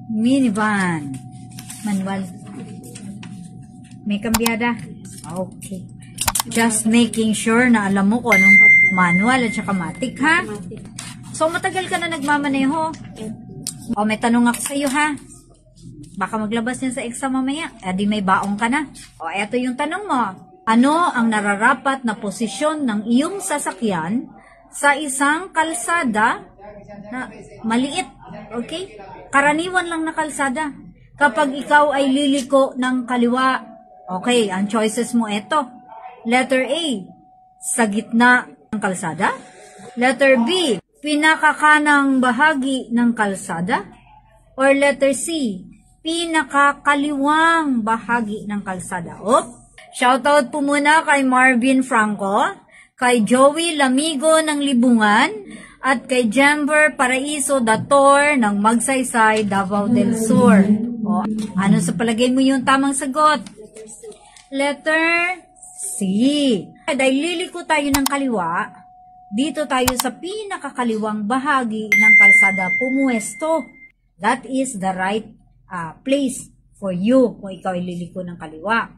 Minivan. Manual. May kambyada? Okay. Just making sure na alam mo kung anong manual at saka matic, ha? So, matagal ka na nagmamaneho. O, may tanong ako sa iyo, ha? Baka maglabas yan sa exam mamaya. Di may baong ka na. O, eto yung tanong mo. Ano ang nararapat na posisyon ng iyong sasakyan sa isang kalsada na maliit? Okay? Karaniwan lang na kalsada. Kapag ikaw ay liliko ng kaliwa, okay, ang choices mo eto. Letter A, sa gitna ng kalsada. Letter B, pinakakanang bahagi ng kalsada. Or letter C, pinakakaliwang bahagi ng kalsada. Shoutout po muna kay Marvin Franco, kay Joey Lamigo ng Libungan, at kay Jember Paraiso Dator ng Magsaysay, Davao del Sur. Ano sa palagay mo yung tamang sagot? Letter C. Dahil liliko tayo ng kaliwa, dito tayo sa pinakakaliwang bahagi ng kalsada pumuesto. That is the right place for you kung ikaw ay liliko ng kaliwa.